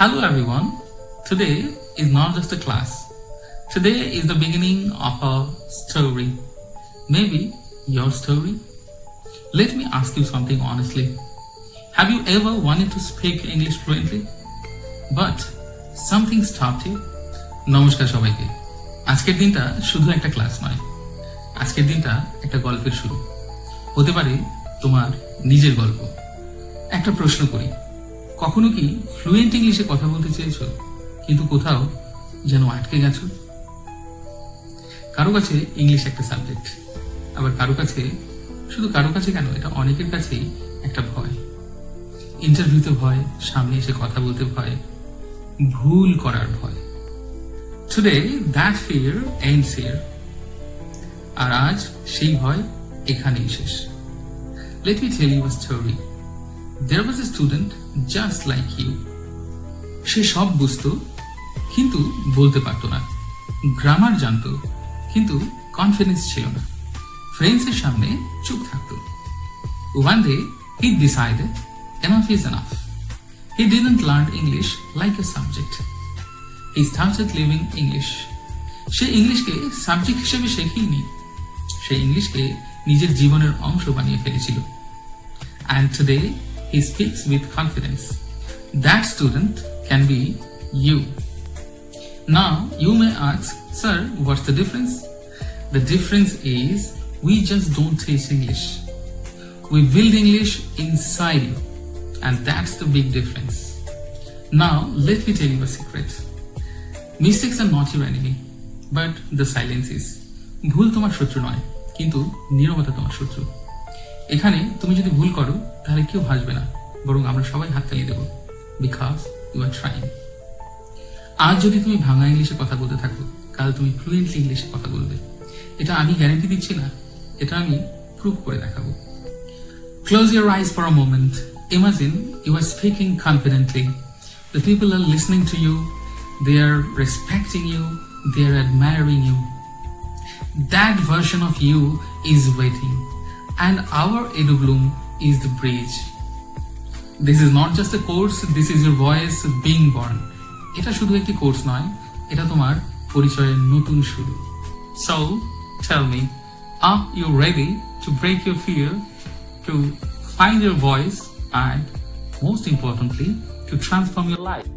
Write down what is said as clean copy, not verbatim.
Hello everyone. Today is not just a class. Today is the beginning of a story. Maybe your story. Let me ask you something honestly. Have you ever wanted to speak English fluently? But something stopped you? নমস্কার সবাইকে। আজকের দিনটা শুধু একটা class নয়, আজকের দিনটা একটা গল্পের শুরু হতে পারে, তোমার নিজের গল্প। একটা প্রশ্ন করি, কখনো কি ফ্লুয়েন্ট ইংলিশে কথা বলতে চেয়েছো কিন্তু কোথাও যেন আটকে গেছো? কারো কাছে ইংলিশ একটা সাবজেক্ট, আবার কারো কাছে, শুধু কারো কাছে কেন, এটা অনেকের কাছেই একটা ভয়। ইন্টারভিউতে ভয়, সামনে এসে কথা বলতে ভয়, ভুল করার ভয়। Today that fear ends here. আর আজ সেই ভয় এখানেই শেষ। Let me tell you a story. There was a student just like you. সে সব বুঝতো কিন্তু বলতে পারতো না, গ্রামার জানতো কিন্তু কনফিডেন্স ছিল না, ফ্রেন্ডসের সামনে চুপ থাকতো। One day he decided enough is enough. He didn't learn English like a subject. He started living English. সে ইংলিশকে সাবজেক্ট হিসেবে শেখেনি, সে ইংলিশকে নিজের জীবনের অংশ বানিয়ে ফেলেছিল। And today he speaks with confidence. That student can be you. Now you may ask, sir, what's the difference? The difference is we just don't teach English. We build English inside you, and that's the big difference. Now let me tell you a secret. Mistakes are not your enemy, but the silence is. ভুল তোমার শত্রু নয়, কিন্তু নীরবতা তোমার শত্রু। এখানে তুমি যদি ভুল করো তাহলে কেউ হাসবে না, বরং আমরা সবাই হাততালি দেব, বিকজ ইউ আর ট্রাইং। আজ যদি তুমি ভাঙা ইংলিশে কথা বলতে থাকো, কাল তুমি ফ্লুয়েন্টলি ইংলিশে কথা বলবে। এটা আমি গ্যারান্টি দিচ্ছি না, এটা আমি প্রুভ করে দেখাবো। Close your eyes for a moment. Imagine you are speaking confidently. The people are listening to you. They are respecting you. They are admiring you. That version of you is waiting. And our EduBloom is the bridge. This is not just a course, this is your voice being born. এটা শুধু একটি course নয়, এটা তোমার পরিচয়ের নতুন শুরু। So, tell me, are you ready to break your fear, to find your voice, and most importantly, to transform your life?